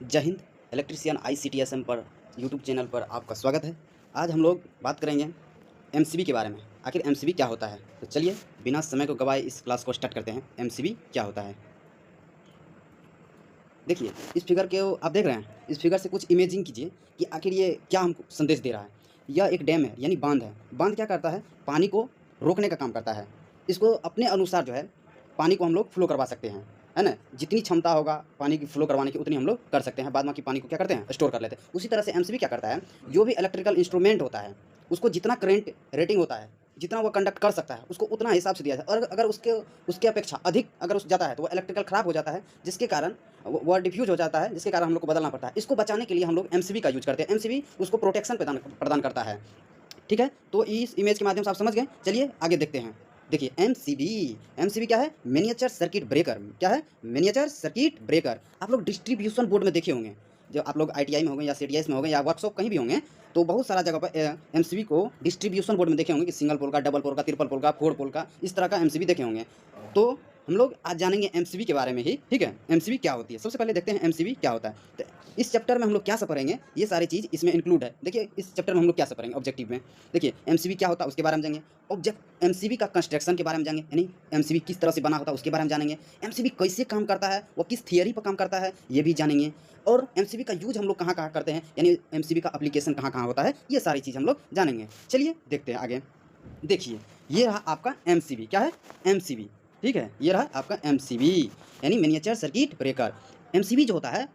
जय Hind. Electrician ICTSM पर YouTube channel पर आपका स्वागत है। आज हम लोग बात करेंगे MCB के बारे में। आखिर MCB क्या होता है? तो चलिए बिना समय को गवाए इस क्लास को स्टार्ट करते हैं। MCB क्या होता है? देखिए इस फिगर के आप देख रहे हैं, इस फिगर से कुछ इमेजिंग कीजिए कि आखिर ये क्या हमको संदेश दे रहा है। यह एक डैम है यानी बांध है। बांध क्या करता है? पानी को रोकने का काम करता है। इसको अपने अनुसार जो है पानी को हम लोग फ्लो करवा सकते हैं, है ना। जितनी क्षमता होगा पानी की फ्लो करवाने की उतनी हम लोग कर सकते हैं, बाद बाकी पानी को क्या करते हैं? स्टोर कर लेते हैं। उसी तरह से MCB क्या करता है? जो भी इलेक्ट्रिकल इंस्ट्रूमेंट होता है उसको जितना करंट रेटिंग होता है, जितना वो कंडक्ट कर सकता है, उसको उतना हिसाब से दिया जाता है। और अगर उसके उसके अपेक्षा अधिक अगर उस जाता है तो वो इलेक्ट्रिकल ख़राब हो जाता है, जिसके कारण वो डिफ्यूज हो जाता है, जिसके कारण हम लोग को बदलना पड़ता है। इसको बचाने के लिए हम लोग MCB का यूज़ करते हैं। MCB उसको प्रोटेक्शन प्रदान करता है। ठीक है, तो इस इमेज के माध्यम से आप समझ गए। चलिए आगे देखते हैं। देखिए MCB क्या है? Miniature circuit breaker. क्या है? Miniature circuit breaker. आप लोग डिस्ट्रीब्यूशन बोर्ड में देखे होंगे, जो आप लोग ITI में होंगे या CDS में होंगे या वर्कशॉप कहीं भी होंगे, तो बहुत सारा जगह पर MCB को डिस्ट्रीब्यूशन बोर्ड में देखे होंगे कि सिंगल पोल का, डबल पोल का, ट्रिपल पोल का, 4 पोल का, इस तरह का MCB देखे होंगे। तो हम लोग आज जानेंगे MCB के बारे में ही। ठीक है, MCB क्या होती है। सबसे पहले देखते हैं MCB क्या होता है। तो इस चैप्टर में हम लोग क्या सब पढ़ेंगे, ये सारी चीज़ इसमें इंक्लूड है। देखिए इस चैप्टर में हम लोग क्या सब पढ़ेंगे ऑब्जेक्टिव में। देखिए MCB क्या होता है उसके बारे में जानेंगे। MCB का कंस्ट्रक्शन के बारे में जानेंगे, यानी MCB किस तरह से बना होता है उसके बारे में जानेंगे। MCB कैसे काम करता है, वो किस थियरी पर काम करता है, ये भी जानेंगे। और MCB का यूज हम लोग कहाँ कहाँ करते हैं, यानी MCB का एप्लीकेशन कहाँ कहाँ होता है, ये सारी चीज़ हम लोग जानेंगे। चलिए देखते हैं आगे। देखिए ये रहा आपका MCB। क्या है? MCB। ठीक है, ये रहा आपका MCB यानी मिनिएचर सर्किट ब्रेकर। MCB जो होता है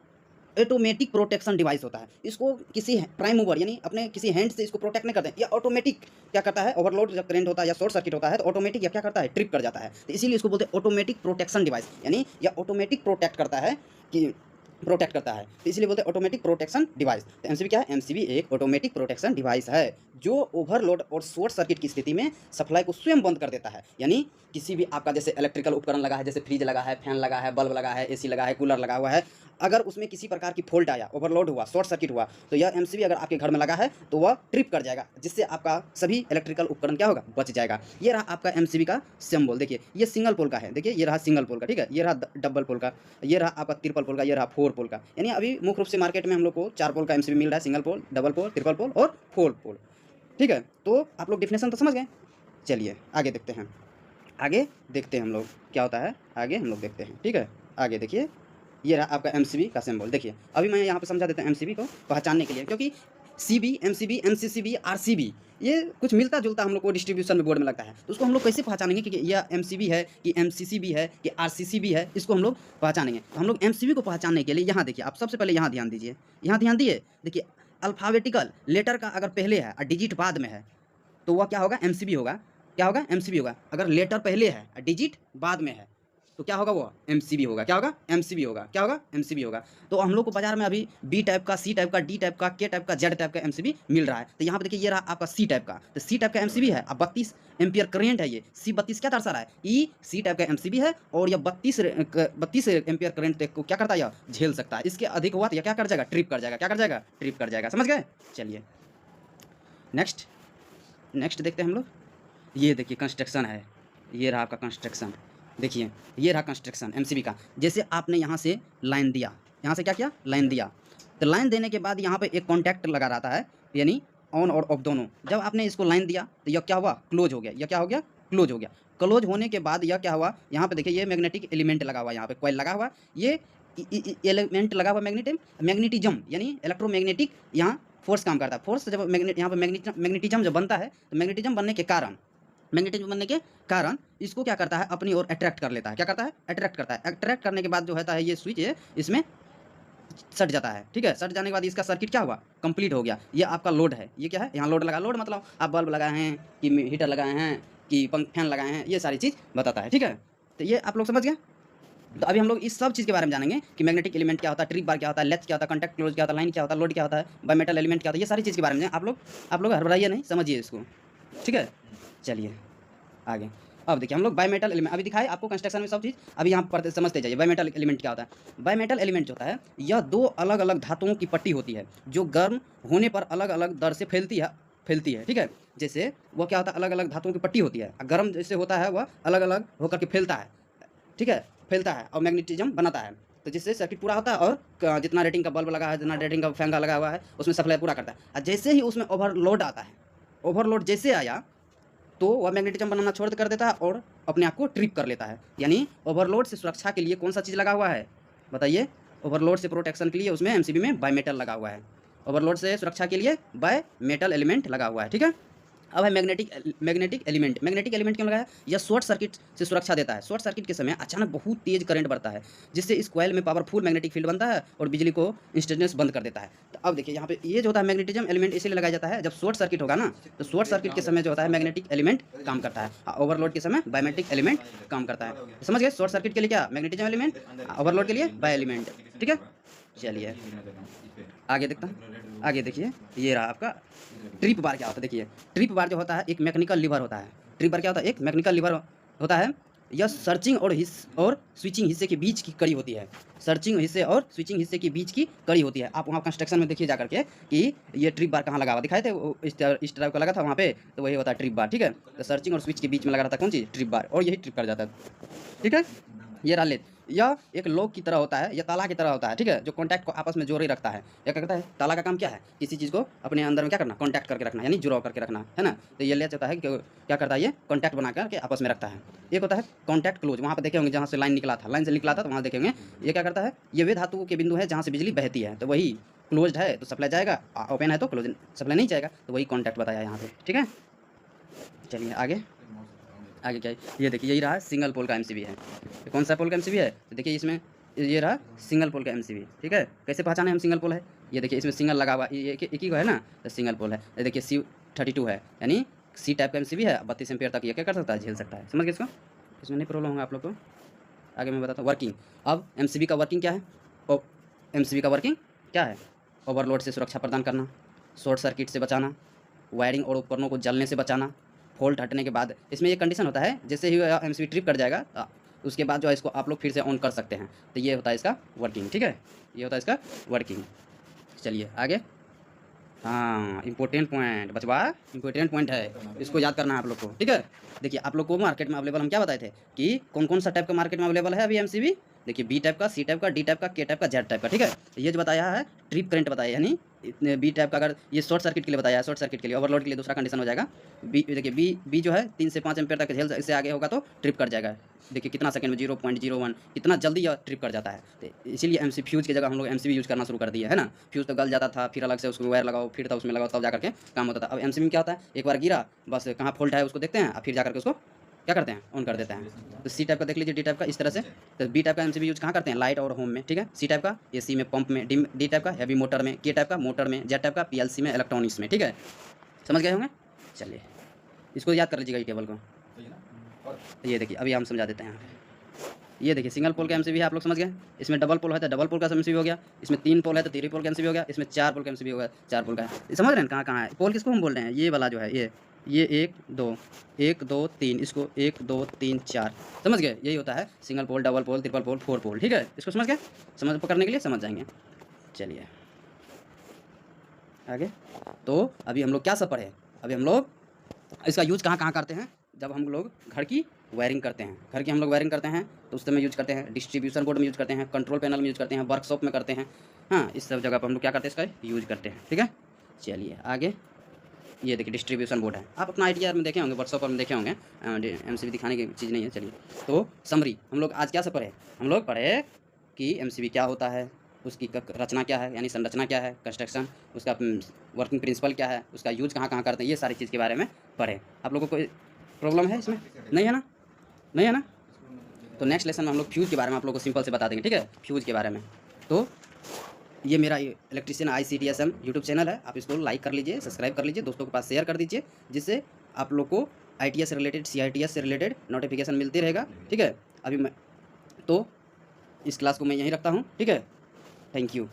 ऑटोमेटिक प्रोटेक्शन डिवाइस होता है। इसको किसी प्राइम मूवर यानी अपने किसी हैंड से इसको प्रोटेक्ट नहीं करते हैं। या ऑटोमेटिक क्या करता है, ओवरलोड जब करंट होता है या शॉर्ट सर्किट होता है तो ऑटोमेटिक या क्या करता है, ट्रिप कर जाता है। तो इसीलिए इसको बोलते हैं ऑटोमेटिक प्रोटेक्शन डिवाइस, यानी या ऑटोमेटिक प्रोटेक्ट करता है, तो इसलिए बोलते हैं ऑटोमेटिक प्रोटेक्शन डिवाइस। तो MCB क्या है? MCB एक ऑटोमेटिक प्रोटेक्शन डिवाइस है जो ओवरलोड और शॉर्ट सर्किट की स्थिति में सप्लाई को स्वयं बंद कर देता है। यानी किसी भी आपका जैसे इलेक्ट्रिकल उपकरण लगा है, जैसे फ्रिज लगा है, फैन लगा है, बल्ब लगा है, AC लगा है, कूलर लगा हुआ है, अगर उसमें किसी प्रकार की फॉल्ट आया, ओवरलोड हुआ, शॉर्ट सर्किट हुआ, तो यह MCB अगर आपके घर में लगा है तो वह ट्रिप कर जाएगा, जिससे आपका सभी इलेक्ट्रिकल उपकरण क्या होगा, बच जाएगा। ये रहा आपका MCB का सिंबल। देखिए ये सिंगल पोल का है। देखिए ये रहा सिंगल पोल का, ठीक है। ये रहा डबल पोल का, ये रहा आपका ट्रिपल पोल का, ये रहा 4 पोल का। यानी अभी मुख्य रूप से मार्केट में हम लोग को 4 पोल का MCB मिल रहा है, single pole, double pole, triple pole और 4 पोल। ठीक है, तो आप लोग डिफिनेशन तो समझ गए। चलिए आगे देखते हैं। आगे देखते हैं हम लोग क्या होता है, आगे हम लोग देखते हैं। ठीक है, आगे देखिए ये रहा आपका MCB का सिंबल। देखिए अभी मैं यहाँ पे समझा देता हूँ MCB को पहचानने के लिए, क्योंकि CB, MCB, MCCB, RCB ये कुछ मिलता जुलता हम लोग को डिस्ट्रीब्यूशन में बोर्ड में लगता है। तो उसको हम लोग कैसे पहचानेंगे कि यह MCB है कि MCCB है कि RCCB है, इसको हम लोग पहचानेंगे। तो हम लोग MCB को पहचानने के लिए यहाँ देखिए, आप सबसे पहले यहाँ ध्यान दीजिए, यहाँ ध्यान दिए। देखिए अल्फ़ाबेटिकल लेटर का अगर पहले है और डिजिट बाद में है तो वह क्या होगा, MCB होगा। क्या होगा? MCB होगा। अगर लेटर पहले है और डिजिट बाद में है तो क्या होगा, वो MCB होगा। क्या होगा? MCB होगा। क्या होगा? MCB होगा। तो हम लोग को बाजार में अभी B टाइप का, C टाइप का, D टाइप का, K टाइप का, Z टाइप का MCB मिल रहा है। तो यहाँ पे देखिए ये रहा आपका C टाइप का, तो C टाइप का MCB है। अब 32 एम्पियर करंट है, ये C32 क्या दर्शा रहा है, E C टाइप का MCB है। और यह 32 एम्पियर करंट को क्या करता है, यह झेल सकता है। इसके अधिक हुआ तो यह क्या कर जाएगा, ट्रिप कर जाएगा। क्या कर जाएगा? ट्रिप कर जाएगा। समझ गए? चलिए नेक्स्ट देखते हैं हम लोग। ये देखिए कंस्ट्रक्शन है, ये रहा आपका कंस्ट्रक्शन। देखिए ये रहा कंस्ट्रक्शन MCB का। जैसे आपने यहाँ से लाइन दिया, यहाँ से क्या किया, लाइन दिया, तो लाइन देने के बाद यहाँ पे एक कॉन्टैक्ट लगा रहता है, यानी ऑन और ऑफ दोनों। जब आपने इसको लाइन दिया तो यह क्या हुआ, क्लोज हो गया। यह क्या हो गया, क्लोज हो गया। क्लोज होने के बाद यह क्या हुआ, यहाँ पे देखिए ये मैग्नेटिक एलिमेंट लगा हुआ है, यहाँ पे कॉइल लगा हुआ है, ये एलिमेंट लगा हुआ मैग्नेटिज्म यानी इलेक्ट्रोमैग्नेटिक यहाँ फोर्स काम करता है। फोर्स जब यहाँ पे मैग्नेटिज्म जब बनता है तो मैग्नेटिज्म बनने के कारण इसको क्या करता है, अपनी ओर अट्रैक्ट कर लेता है। क्या करता है? अट्रैक्ट करता है। अट्रैक्ट करने के बाद जो होता है, ये स्विच है इसमें सट जाता है। ठीक है, सट जाने के बाद इसका सर्किट क्या हुआ, कंप्लीट हो गया। ये आपका लोड है, ये क्या है, यहाँ लोड लगा। लोड मतलब आप बल्ब लगाए हैं कि हीटर लगाए हैं कि फैन लगाए हैं, ये सारी चीज़ बताता है। ठीक है, तो ये आप लोग समझ गए। तो अभी हम लोग इस सब चीज़ के बारे में जानेंगे कि मैग्नेटिक एलिमेंट क्या होता है, ट्रिप बार क्या होता है, लेथ क्या होता है, कॉन्टैक्ट क्लोज क्या होता है, लाइन क्या होता है, लोड क्या होता है, बायमेटल एलिमेंट क्या होता है, ये सारी चीज़ के बारे में आप लोग हड़बड़ाइए नहीं, समझिए इसको। ठीक है, चलिए आगे। अब देखिए हम लोग बायमेटल एलिमेंट अभी दिखाए आपको कंस्ट्रक्शन में सब चीज़। अभी यहाँ पर समझते जाइए बायमेटल एलिमेंट क्या होता है। बायमेटल एलिमेंट जो होता है, यह 2 अलग अलग धातुओं की पट्टी होती है जो गर्म होने पर अलग अलग दर से फैलती है। ठीक है, जैसे वो क्या होता है, अलग अलग धातुओं की पट्टी होती है, गर्म जैसे होता है वह अलग अलग होकर के फैलता है। ठीक है, फैलता है और मैग्नेटिज्म बनाता है। तो जिससे सर्किट पूरा होता है और जितना रेटिंग का बल्ब लगा है, जितना रेटिंग का फैन का लगा हुआ है, उसमें सप्लाई पूरा करता है। और जैसे ही उसमें ओवरलोड आता है, ओवरलोड जैसे आया तो वह मैग्नेटिज्म बनाना छोड़ कर देता है और अपने आप को ट्रिप कर लेता है। यानी ओवरलोड से सुरक्षा के लिए कौन सा चीज़ लगा हुआ है बताइए? ओवरलोड से प्रोटेक्शन के लिए उसमें एमसीबी में बाई मेटल लगा हुआ है। ओवरलोड से सुरक्षा के लिए बाय मेटल एलिमेंट लगा हुआ है, ठीक है। अब है मैग्नेटिक एलिमेंट। मैग्नेटिक एलिमेंट क्यों लगाया? यह शॉर्ट सर्किट से सुरक्षा देता है। शॉर्ट सर्किट के समय अचानक बहुत तेज करंट बढ़ता है, जिससे इस कॉइल में पावरफुल मैग्नेटिक फील्ड बनता है और बिजली को इंस्टेंटेनियस बंद कर देता है। तो अब देखिए यहाँ पे ये जो होता है मैग्नेटिज्म एलिमेंट इसलिए लगाया जाता है, जब शॉर्ट सर्किट होगा ना, तो शॉर्ट सर्किट के समय जो होता है मैग्नेटिक एलिमेंट काम करता है, ओवरलोड के समय बायोमेट्रिक एलिमेंट काम करता है। समझ गए? शॉर्ट सर्किट के लिए क्या मैग्नेटिज्म एलिमेंट, ओवरलोड के लिए बायो एलिमेंट, ठीक है। चलिए आगे देखता हूँ। आगे देखिए ये रहा आपका ट्रिप बार। क्या होता है देखिए, ट्रिप बार जो होता है एक मैकेनिकल लीवर होता है। ट्रिप बार क्या होता है? एक मैकेनिकल लीवर होता है। यह सर्चिंग और स्विचिंग हिस्से के बीच की कड़ी होती है। सर्चिंग हिस्से और स्विचिंग हिस्से के बीच की कड़ी होती है। आप वहाँ कंस्ट्रक्शन में देखिए जाकर के कि ये ट्रिप बार कहाँ लगा हुआ दिखाए थे, वो इस टाइप का लगा था वहाँ पे, तो वही होता है ट्रिप बार, ठीक है। तो सर्चिंग और स्विच के बीच में लगा रहता है कौन चीज़? ट्रिप बार, और यही ट्रिप कर जाता है, ठीक है। ये रहा लेथ। यह एक लॉक की तरह होता है, यह ताला की तरह होता है, ठीक है, जो कॉन्टैक्ट को आपस में जोड़े रखता है। यह क्या करता है? ताला का काम क्या है? किसी चीज़ को अपने अंदर में क्या करना? कॉन्टैक्ट करके रखना, यानी जुड़ाव करके रखना, है ना। तो ये लेथ होता है कि क्या करता है? ये कॉन्टैक्ट बना करके आपस में रखता है। एक होता है कॉन्टैक्ट क्लोज, वहाँ पर देखे होंगे जहाँ से लाइन निकला था, लाइन से निकला था तो वहाँ देखेंगे ये क्या करता है? ये वे धातुओं के बिंदु है जहाँ से बिजली बहती है, तो वही क्लोज्ड है तो सप्लाई जाएगा, ओपन है तो क्लोज सप्लाई नहीं जाएगा, तो वही कॉन्टैक्ट बताया यहाँ पे, ठीक है। चलिए आगे क्या है? ये देखिए यही रहा सिंगल पोल का एमसीबी है। ये कौन सा पोल का एमसीबी है? तो देखिए इसमें ये रहा सिंगल पोल का एमसीबी, ठीक है। कैसे पहचाने हम सिंगल पोल है? ये देखिए इसमें सिंगल लगा हुआ, ये एक ही को है ना, तो सिंगल पोल है। ये देखिए C32 है, यानी सी टाइप का एमसीबी है। 32 एम्पीयर तक ये क्या कर सकता है? झेल सकता है। समझ गए इसको? इसमें नहीं प्रॉब्लम होगा आप लोग को। आगे मैं बताता हूँ वर्किंग। अब एमसीबी का वर्किंग क्या है? एमसीबी का वर्किंग क्या है? ओवरलोड से सुरक्षा प्रदान करना, शॉर्ट सर्किट से बचाना, वायरिंग और उपकरणों को जलने से बचाना। फॉल्ट हटने के बाद इसमें ये कंडीशन होता है, जैसे ही एमसीबी ट्रिप कर जाएगा उसके बाद जो है इसको आप लोग फिर से ऑन कर सकते हैं। तो ये होता है इसका वर्किंग, ठीक है। ये होता है इसका वर्किंग। चलिए आगे। हाँ इंपॉर्टेंट पॉइंट बचवा, इंपॉर्टेंट पॉइंट है, इसको याद करना है आप लोग को, ठीक है। देखिए आप लोग को मार्केट में अवेलेबल हम क्या बताए थे कि कौन कौन सा टाइप का मार्केट में अवेलेबल है अभी एमसीबी। देखिए बी टाइप का, सी टाइप का, डी टाइप का, के टाइप का, जेड टाइप का, ठीक है। तो ये जो बताया है ट्रिप करंट बताया, यानी इतने बी टाइप का, अगर ये शॉर्ट सर्किट के लिए बताया है, शॉर्ट सर्किट के लिए, ओवरलोड के लिए दूसरा कंडीशन हो जाएगा। बी देखिए बी जो है 3 से 5 एम्पीयर तक झेल, इससे आगे होगा तो ट्रिप कर जाएगा। देखिए कितना सेकंड में 0.01 कितना जल्दी यह ट्रिप कर जाता है। तो इसीलिए एमसी फ्यूज की जगह हम लोग एमसीबी यूज़ करना शुरू कर दिया है ना। फ्यूज तो गल जाता था, फिर अलग से उसको वायर लगाओ, फिर तब उसमें लगाओ, तब जाकर के काम होता था। अब एमसीबी में क्या होता है? एक बार गिरा बस, कहाँ फॉल्ट है उसको देखते हैं और फिर जाकर के उसको क्या करते हैं? ऑन कर देते हैं। तो सी टाइप का देख लीजिए, डी टाइप का इस तरह से। तो बी टाइप का एमसीबी यूज कहाँ करते हैं? लाइट और होम में, ठीक है। सी टाइप का एसी में, पंप में। डी टाइप का हैवी मोटर में। के टाइप का मोटर में। जेड टाइप का पीएलसी में, इलेक्ट्रॉनिक्स में, ठीक है। समझ गए होंगे? चलिए इसको याद कर लीजिएगा ये टेबल को। ये देखिए अभी हम समझा देते हैं। ये देखिए सिंगल पोल का एमसीबी है, आप लोग समझ गए। इसमें डबल पोल है तो डबल पोल का एमसीबी हो गया। इसमें 3 पोल है तो 3 पोल का एमसीबी हो गया। इसमें 4 पोल का एमसीबी हो गया, 4 पोल का है। समझ रहे हैं कहाँ कहाँ है पोल? किसको हम बोल रहे हैं? ये वाला जो है ये 1 2 3, इसको 1 2 3 4, समझ गए। यही होता है single pole, double pole, triple pole, 4 pole, ठीक है। इसको समझ गए? समझ पकड़ने के लिए समझ जाएंगे। चलिए आगे। तो अभी हम लोग क्या सब पढ़े? अभी हम लोग इसका यूज कहाँ कहाँ करते हैं? जब हम लोग घर की वायरिंग करते हैं, घर की हम लोग वायरिंग करते हैं तो उस समय यूज करते हैं। डिस्ट्रीब्यूशन बोर्ड में यूज करते हैं, कंट्रोल पैनल में यूज करते हैं, वर्कशॉप में करते हैं। हाँ इस सब जगह पर हम लोग क्या करते हैं? इसका यूज करते हैं, ठीक है। चलिए आगे। ये देखिए डिस्ट्रीब्यूशन बोर्ड है, आप अपना आईटीआर में देखे होंगे, वर्कशॉप में देखे होंगे। एमसीबी दिखाने की चीज़ नहीं है। चलिए तो समरी हम लोग आज क्या से पढ़े? हम लोग पढ़े कि एमसीबी क्या होता है, उसकी रचना क्या है, यानी संरचना क्या है, कंस्ट्रक्शन, उसका वर्किंग प्रिंसिपल क्या है, उसका यूज कहाँ कहाँ करते हैं, ये सारी चीज़ के बारे में पढ़े। आप लोगों को कोई प्रॉब्लम है इसमें? नहीं है ना? नहीं है ना? तो नेक्स्ट लेसन में हम लोग फ्यूज के बारे में आप लोगों को सिंपल से बता देंगे, ठीक है। फ्यूज के बारे में तो ये मेरा इलेक्ट्रिशियन ICTSM यूट्यूब चैनल है, आप इसको लाइक कर लीजिए, सब्सक्राइब कर लीजिए, दोस्तों के पास शेयर कर दीजिए, जिससे आप लोग को ITS से रिलेटेड, CITS से रिलेटेड नोटिफिकेशन मिलती रहेगा, ठीक है। अभी मैं तो इस क्लास को मैं यहीं रखता हूँ, ठीक है। Thank you.